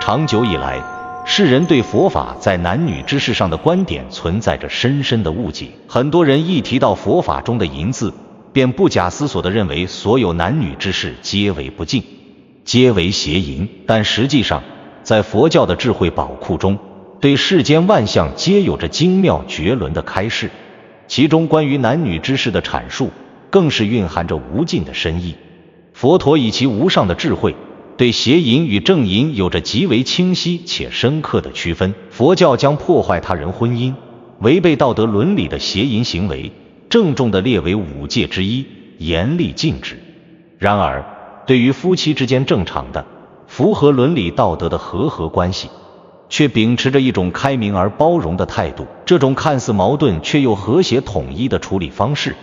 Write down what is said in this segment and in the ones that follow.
长久以来，世人对佛法在男女之事上的观点存在着深深的误解。很多人一提到佛法中的淫字，便不假思索地认为所有男女之事皆为不敬，皆为邪淫。但实际上，在佛教的智慧宝库中，对世间万象皆有着精妙绝伦的开示，其中关于男女之事的阐述，更是蕴含着无尽的深意。佛陀以其无上的智慧，对邪淫与正淫有着极为清晰且深刻的区分。佛教将破坏他人婚姻、违背道德伦理的邪淫行为，郑重地列为五戒之一，严厉禁止。然而，对于夫妻之间正常的、符合伦理道德的和合关系，却秉持着一种开明而包容的态度。这种看似矛盾却又和谐统一的处理方式，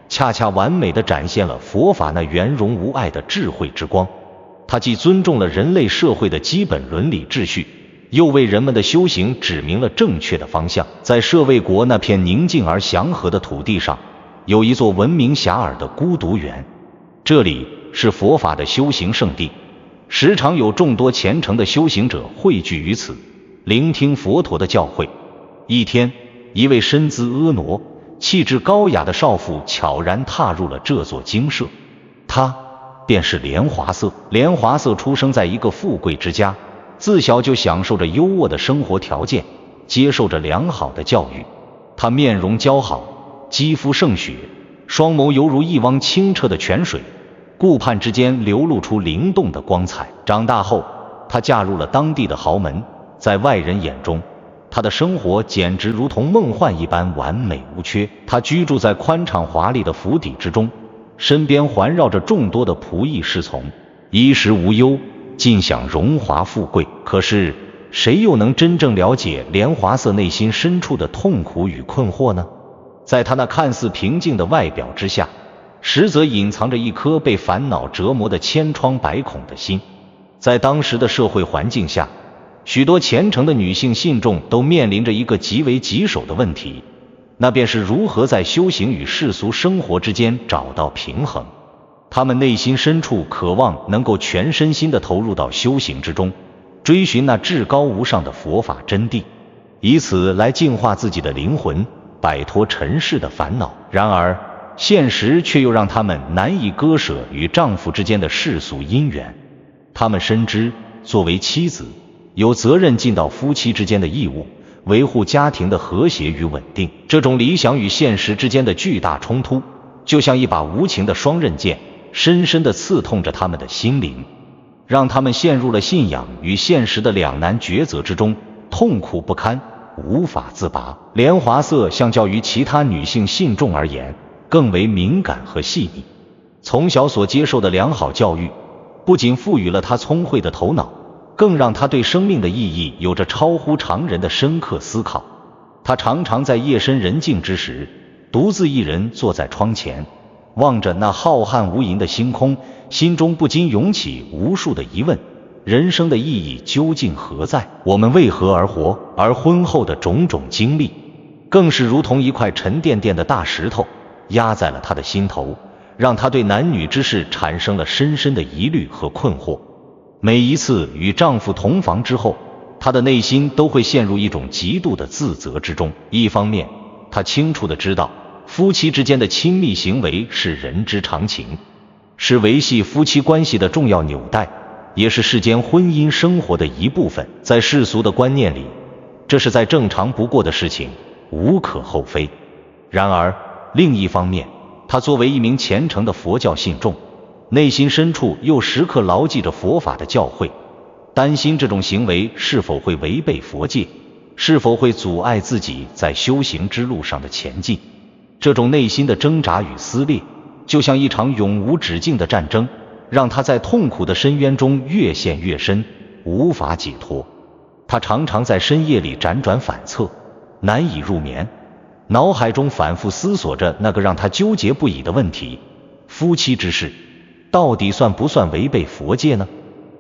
恰恰完美地展现了佛法那圆融无碍的智慧之光。它既尊重了人类社会的基本伦理秩序，又为人们的修行指明了正确的方向。在舍卫国那片宁静而祥和的土地上，有一座闻名遐迩的孤独园，这里是佛法的修行圣地，时常有众多虔诚的修行者汇聚于此，聆听佛陀的教诲。一天，一位身姿婀娜、气质高雅的少妇悄然踏入了这座精舍，她便是莲华色。莲华色出生在一个富贵之家，自小就享受着优渥的生活条件，接受着良好的教育。她面容姣好，肌肤胜雪，双眸犹如一汪清澈的泉水，顾盼之间流露出灵动的光彩。长大后，她嫁入了当地的豪门，在外人眼中，她的生活简直如同梦幻一般完美无缺。她居住在宽敞华丽的府邸之中，身边环绕着众多的仆役侍从，衣食无忧，尽享荣华富贵。可是，谁又能真正了解莲华色内心深处的痛苦与困惑呢？在她那看似平静的外表之下，实则隐藏着一颗被烦恼折磨的千疮百孔的心。在当时的社会环境下，许多虔诚的女性信众都面临着一个极为棘手的问题，那便是如何在修行与世俗生活之间找到平衡。她们内心深处渴望能够全身心地投入到修行之中，追寻那至高无上的佛法真谛，以此来净化自己的灵魂，摆脱尘世的烦恼。然而，现实却又让她们难以割舍与丈夫之间的世俗姻缘。她们深知，作为妻子，有责任尽到夫妻之间的义务，维护家庭的和谐与稳定。这种理想与现实之间的巨大冲突，就像一把无情的双刃剑，深深地刺痛着他们的心灵，让他们陷入了信仰与现实的两难抉择之中，痛苦不堪，无法自拔。莲华色相较于其他女性信众而言，更为敏感和细腻。从小所接受的良好教育，不仅赋予了她聪慧的头脑，更让她对生命的意义有着超乎常人的深刻思考。她常常在夜深人静之时，独自一人坐在窗前，望着那浩瀚无垠的星空，心中不禁涌起无数的疑问：人生的意义究竟何在？我们为何而活？而婚后的种种经历，更是如同一块沉甸甸的大石头，压在了她的心头，让她对男女之事产生了深深的疑虑和困惑。每一次与丈夫同房之后，她的内心都会陷入一种极度的自责之中。一方面，她清楚地知道，夫妻之间的亲密行为是人之常情，是维系夫妻关系的重要纽带，也是世间婚姻生活的一部分。在世俗的观念里，这是再正常不过的事情，无可厚非。然而，另一方面，她作为一名虔诚的佛教信众，内心深处又时刻牢记着佛法的教诲，担心这种行为是否会违背佛戒，是否会阻碍自己在修行之路上的前进。这种内心的挣扎与撕裂，就像一场永无止境的战争，让她在痛苦的深渊中越陷越深，无法解脱。她常常在深夜里辗转反侧，难以入眠，脑海中反复思索着那个让她纠结不已的问题：夫妻之事到底算不算违背佛戒呢？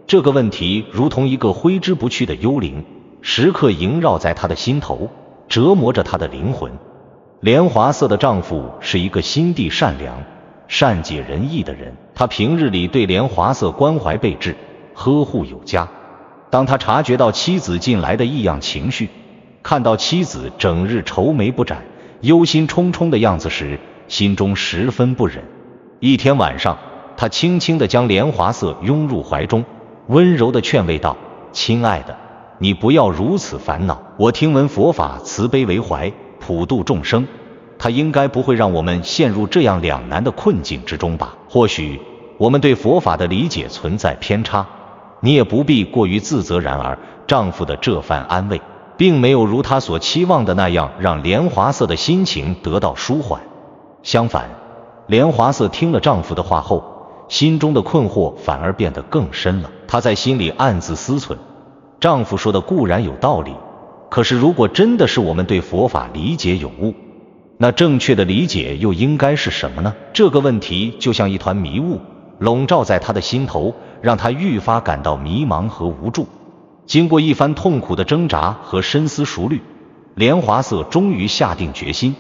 这个问题如同一个挥之不去的幽灵，时刻萦绕在她的心头，折磨着她的灵魂。莲华色的丈夫是一个心地善良、善解人意的人，他平日里对莲华色关怀备至，呵护有加。当他察觉到妻子近来的异样情绪，看到妻子整日愁眉不展、忧心忡忡的样子时，心中十分不忍。一天晚上，他轻轻地将莲华色拥入怀中，温柔地劝慰道：亲爱的，你不要如此烦恼，我听闻佛法慈悲为怀，普度众生，它应该不会让我们陷入这样两难的困境之中吧。或许我们对佛法的理解存在偏差，你也不必过于自责。然而丈夫的这番安慰并没有如他所期望的那样让莲华色的心情得到舒缓，相反，莲华色听了丈夫的话后，心中的困惑反而变得更深了。她在心里暗自思忖，丈夫说的固然有道理，可是如果真的是我们对佛法理解有误，那正确的理解又应该是什么呢？这个问题就像一团迷雾，笼罩在她的心头，让她愈发感到迷茫和无助。经过一番痛苦的挣扎和深思熟虑，莲华色终于下定决心，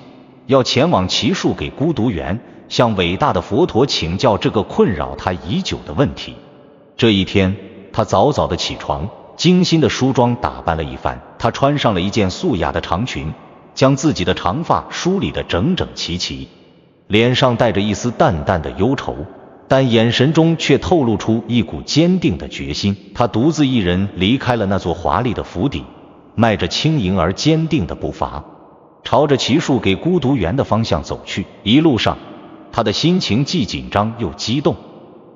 要前往祇树给孤独园，向伟大的佛陀请教这个困扰他已久的问题。这一天，他早早的起床，精心的梳妆打扮了一番。他穿上了一件素雅的长裙，将自己的长发梳理得整整齐齐，脸上带着一丝淡淡的忧愁，但眼神中却透露出一股坚定的决心。他独自一人离开了那座华丽的府邸，迈着轻盈而坚定的步伐，朝着祇树给孤独园的方向走去。一路上，他的心情既紧张又激动。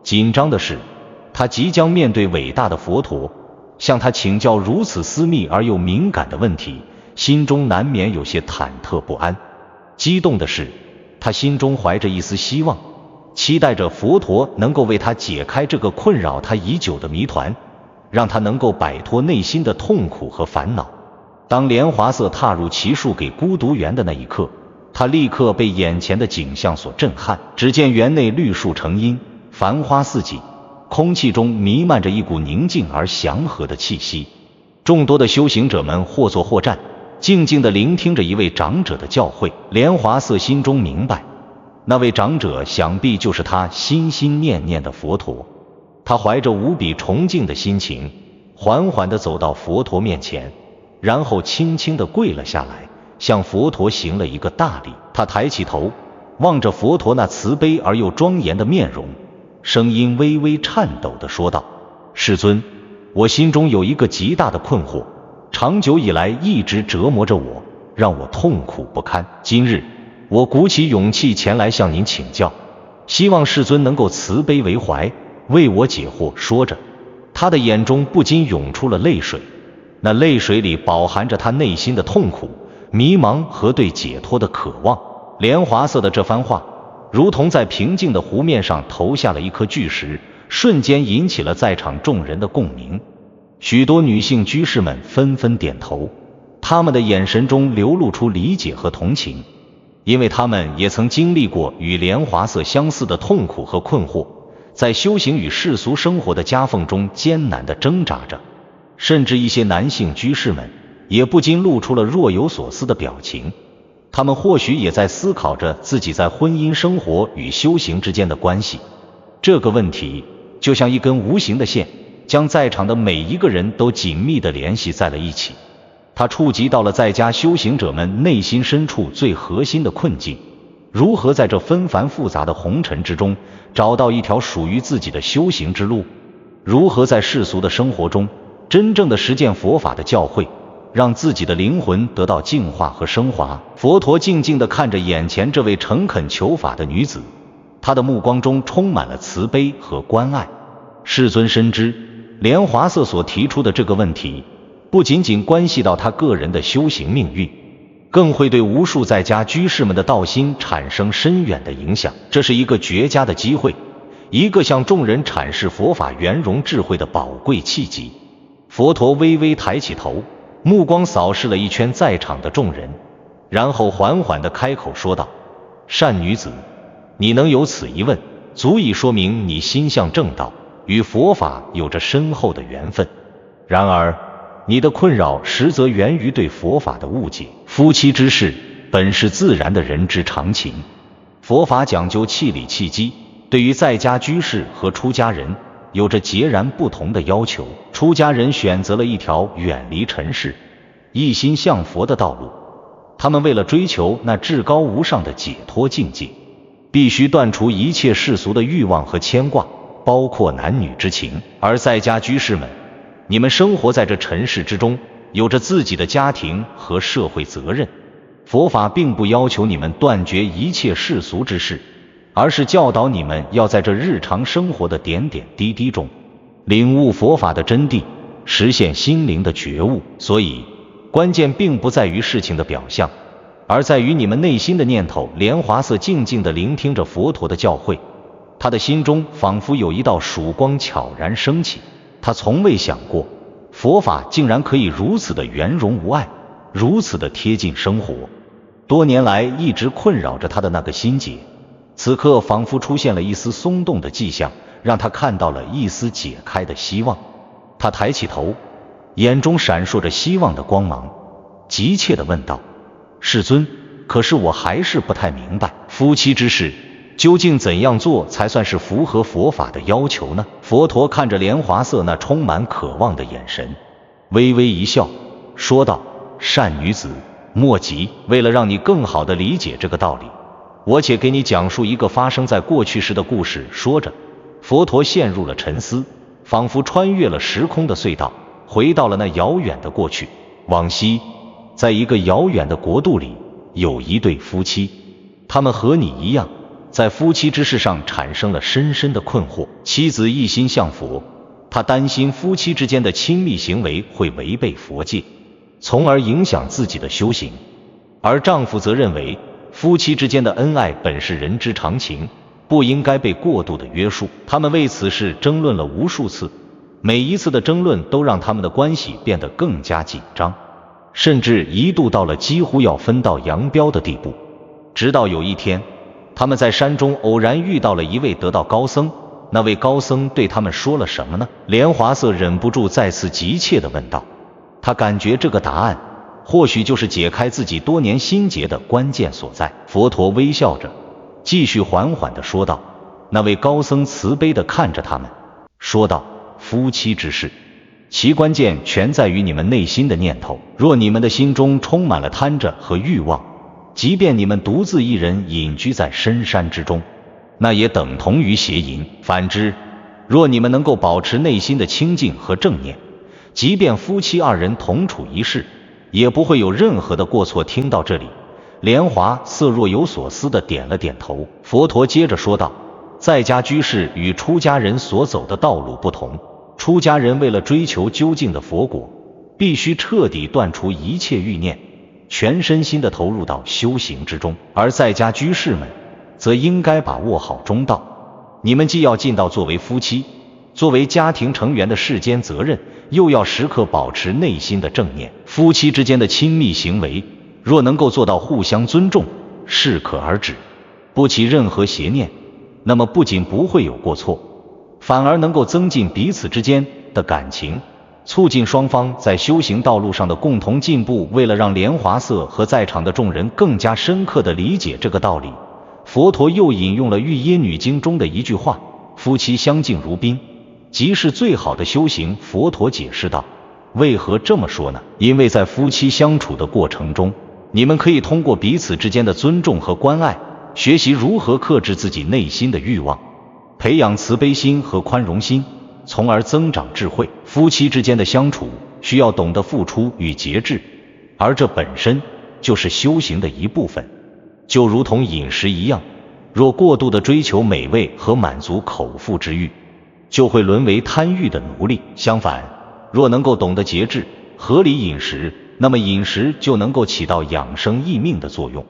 紧张的是，他即将面对伟大的佛陀，向他请教如此私密而又敏感的问题，心中难免有些忐忑不安。激动的是，他心中怀着一丝希望，期待着佛陀能够为他解开这个困扰他已久的谜团，让他能够摆脱内心的痛苦和烦恼。当莲华色踏入祇树给孤独园的那一刻，他立刻被眼前的景象所震撼。只见园内绿树成荫，繁花似锦，空气中弥漫着一股宁静而祥和的气息。众多的修行者们或坐或站，静静地聆听着一位长者的教诲。莲华色心中明白，那位长者想必就是他心心念念的佛陀。他怀着无比崇敬的心情，缓缓地走到佛陀面前，然后轻轻地跪了下来，向佛陀行了一个大礼。他抬起头，望着佛陀那慈悲而又庄严的面容，声音微微颤抖地说道：世尊，我心中有一个极大的困惑，长久以来一直折磨着我，让我痛苦不堪。今日我鼓起勇气前来向您请教，希望世尊能够慈悲为怀，为我解惑。说着，他的眼中不禁涌出了泪水，那泪水里饱含着他内心的痛苦、迷茫和对解脱的渴望。莲华色的这番话如同在平静的湖面上投下了一颗巨石，瞬间引起了在场众人的共鸣。许多女性居士们纷纷点头，她们的眼神中流露出理解和同情，因为她们也曾经历过与莲华色相似的痛苦和困惑，在修行与世俗生活的夹缝中艰难地挣扎着。甚至一些男性居士们也不禁露出了若有所思的表情，他们或许也在思考着自己在婚姻生活与修行之间的关系。这个问题就像一根无形的线，将在场的每一个人都紧密地联系在了一起。它触及到了在家修行者们内心深处最核心的困境，如何在这纷繁复杂的红尘之中找到一条属于自己的修行之路，如何在世俗的生活中真正的实践佛法的教诲，让自己的灵魂得到净化和升华。佛陀静静地看着眼前这位诚恳求法的女子，他的目光中充满了慈悲和关爱。世尊深知，莲华色所提出的这个问题，不仅仅关系到他个人的修行命运，更会对无数在家居士们的道心产生深远的影响。这是一个绝佳的机会，一个向众人阐释佛法圆融智慧的宝贵契机。佛陀微微抬起头，目光扫视了一圈在场的众人，然后缓缓地开口说道：善女子，你能有此疑问，足以说明你心向正道，与佛法有着深厚的缘分。然而你的困扰实则源于对佛法的误解。夫妻之事本是自然的人之常情，佛法讲究契理契机，对于在家居士和出家人，有着截然不同的要求。出家人选择了一条远离尘世、一心向佛的道路，他们为了追求那至高无上的解脱境界，必须断除一切世俗的欲望和牵挂，包括男女之情。而在家居士们，你们生活在这尘世之中，有着自己的家庭和社会责任。佛法并不要求你们断绝一切世俗之事，而是教导你们要在这日常生活的点点滴滴中领悟佛法的真谛，实现心灵的觉悟。所以关键并不在于事情的表象，而在于你们内心的念头。莲华色静静地聆听着佛陀的教诲，他的心中仿佛有一道曙光悄然升起。他从未想过佛法竟然可以如此的圆融无碍，如此的贴近生活。多年来一直困扰着他的那个心结，此刻仿佛出现了一丝松动的迹象，让他看到了一丝解开的希望。他抬起头，眼中闪烁着希望的光芒，急切地问道：世尊，可是我还是不太明白，夫妻之事究竟怎样做才算是符合佛法的要求呢？佛陀看着莲华色那充满渴望的眼神，微微一笑，说道：善女子，莫急，为了让你更好地理解这个道理，我且给你讲述一个发生在过去时的故事。说着，佛陀陷入了沉思，仿佛穿越了时空的隧道，回到了那遥远的过去。往昔，在一个遥远的国度里，有一对夫妻，他们和你一样，在夫妻之事上产生了深深的困惑。妻子一心向佛，她担心夫妻之间的亲密行为会违背佛戒，从而影响自己的修行，而丈夫则认为夫妻之间的恩爱本是人之常情，不应该被过度的约束。他们为此事争论了无数次，每一次的争论都让他们的关系变得更加紧张，甚至一度到了几乎要分道扬镳的地步。直到有一天，他们在山中偶然遇到了一位得道高僧。那位高僧对他们说了什么呢？莲华色忍不住再次急切地问道。他感觉这个答案或许就是解开自己多年心结的关键所在。佛陀微笑着，继续缓缓地说道。那位高僧慈悲地看着他们，说道：夫妻之事，其关键全在于你们内心的念头。若你们的心中充满了贪着和欲望，即便你们独自一人隐居在深山之中，那也等同于邪淫。反之，若你们能够保持内心的清净和正念，即便夫妻二人同处一室，也不会有任何的过错。听到这里，莲华色若有所思地点了点头。佛陀接着说道：在家居士与出家人所走的道路不同，出家人为了追求究竟的佛果，必须彻底断除一切欲念，全身心地投入到修行之中，而在家居士们则应该把握好中道。你们既要尽到作为夫妻、作为家庭成员的世间责任，又要时刻保持内心的正念。夫妻之间的亲密行为，若能够做到互相尊重，适可而止，不起任何邪念，那么不仅不会有过错，反而能够增进彼此之间的感情，促进双方在修行道路上的共同进步。为了让莲华色和在场的众人更加深刻地理解这个道理，佛陀又引用了《玉耶女经》中的一句话：夫妻相敬如宾，即是最好的修行。佛陀解释道：为何这么说呢？因为在夫妻相处的过程中，你们可以通过彼此之间的尊重和关爱，学习如何克制自己内心的欲望，培养慈悲心和宽容心，从而增长智慧。夫妻之间的相处需要懂得付出与节制，而这本身就是修行的一部分。就如同饮食一样，若过度的追求美味和满足口腹之欲，就会沦为贪欲的奴隶。相反，若能够懂得节制、合理饮食，那么饮食就能够起到养生益命的作用。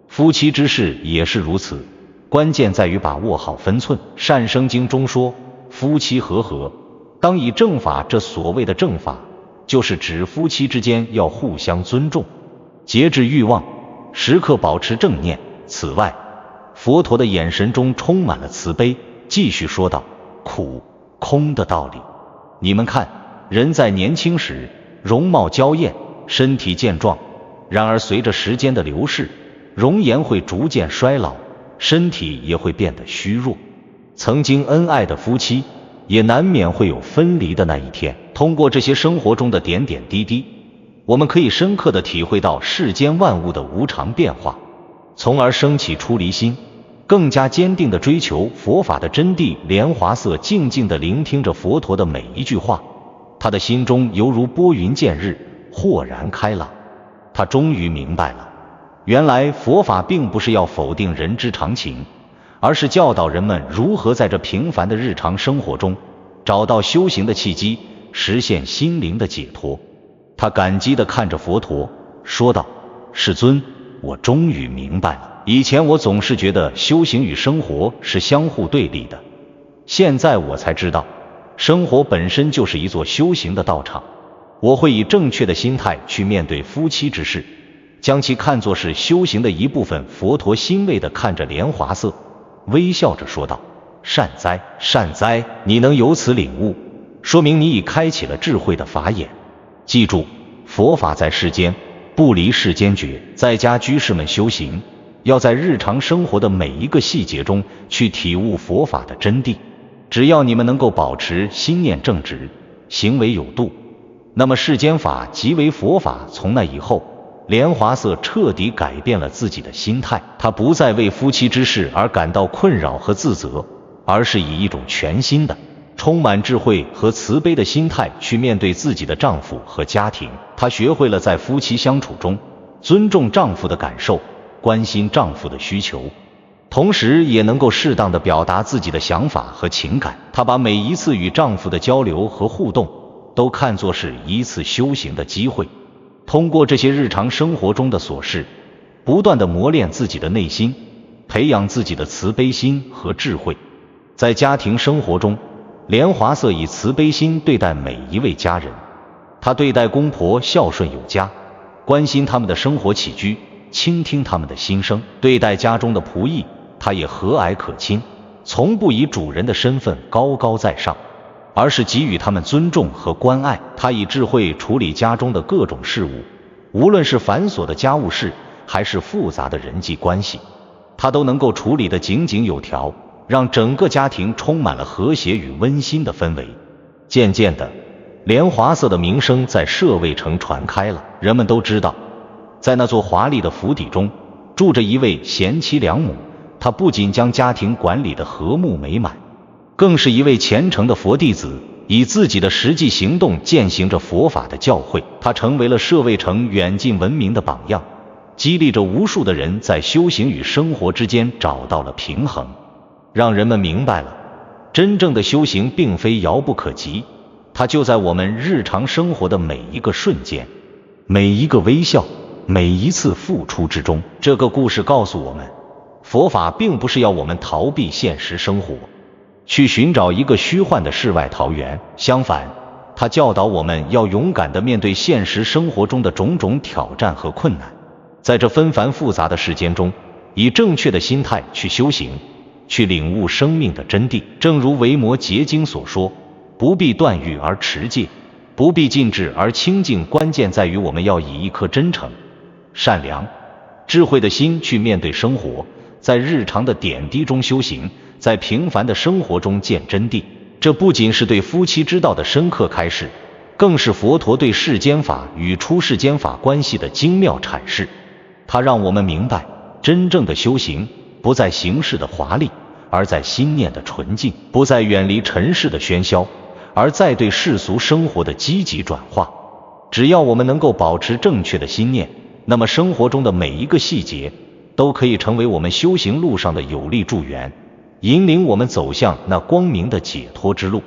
夫妻之事也是如此，关键在于把握好分寸。善生经中说：夫妻和合，当以正法。这所谓的正法，就是指夫妻之间要互相尊重，节制欲望，时刻保持正念。此外，佛陀的眼神中充满了慈悲，继续说道：苦、空的道理。你们看，人在年轻时容貌娇艳，身体健壮，然而随着时间的流逝，容颜会逐渐衰老，身体也会变得虚弱。曾经恩爱的夫妻，也难免会有分离的那一天。通过这些生活中的点点滴滴，我们可以深刻地体会到世间万物的无常变化，从而升起出离心，更加坚定地追求佛法的真谛。莲华色静静地聆听着佛陀的每一句话，他的心中犹如拨云见日，豁然开朗。他终于明白了，原来佛法并不是要否定人之常情，而是教导人们如何在这平凡的日常生活中找到修行的契机，实现心灵的解脱。他感激地看着佛陀，说道：世尊，我终于明白了，以前我总是觉得修行与生活是相互对立的，现在我才知道，生活本身就是一座修行的道场。我会以正确的心态去面对夫妻之事，将其看作是修行的一部分。佛陀欣慰地看着莲华色，微笑着说道：善哉，善哉，你能由此领悟，说明你已开启了智慧的法眼。记住，佛法在世间，不离世间觉。在家居士们修行，要在日常生活的每一个细节中去体悟佛法的真谛。只要你们能够保持心念正直，行为有度，那么世间法即为佛法。从那以后，莲华色彻底改变了自己的心态，她不再为夫妻之事而感到困扰和自责，而是以一种全新的充满智慧和慈悲的心态去面对自己的丈夫和家庭。她学会了在夫妻相处中尊重丈夫的感受，关心丈夫的需求，同时也能够适当地表达自己的想法和情感。她把每一次与丈夫的交流和互动都看作是一次修行的机会，通过这些日常生活中的琐事，不断地磨练自己的内心，培养自己的慈悲心和智慧。在家庭生活中，莲华色以慈悲心对待每一位家人，她对待公婆孝顺有加，关心他们的生活起居，倾听他们的心声；对待家中的仆役，她也和蔼可亲，从不以主人的身份高高在上，而是给予他们尊重和关爱。她以智慧处理家中的各种事务，无论是繁琐的家务事，还是复杂的人际关系，她都能够处理得井井有条，让整个家庭充满了和谐与温馨的氛围。渐渐的，莲华色的名声在舍卫城传开了，人们都知道，在那座华丽的府邸中住着一位贤妻良母。她不仅将家庭管理得和睦美满，更是一位虔诚的佛弟子，以自己的实际行动践行着佛法的教诲。她成为了舍卫城远近闻名的榜样，激励着无数的人在修行与生活之间找到了平衡，让人们明白了，真正的修行并非遥不可及，它就在我们日常生活的每一个瞬间，每一个微笑，每一次付出之中。这个故事告诉我们，佛法并不是要我们逃避现实生活，去寻找一个虚幻的世外桃源，相反，它教导我们要勇敢地面对现实生活中的种种挑战和困难，在这纷繁复杂的世间中，以正确的心态去修行，去领悟生命的真谛。正如维摩诘经所说，不必断欲而持戒，不必禁止而清净。关键在于我们要以一颗真诚、善良、智慧的心去面对生活，在日常的点滴中修行，在平凡的生活中见真谛。这不仅是对夫妻之道的深刻开示，更是佛陀对世间法与出世间法关系的精妙阐释。它让我们明白，真正的修行不在形式的华丽，而在心念的纯净；不在远离尘世的喧嚣，而在对世俗生活的积极转化。只要我们能够保持正确的心念，那么生活中的每一个细节都可以成为我们修行路上的有力助缘，引领我们走向那光明的解脱之路。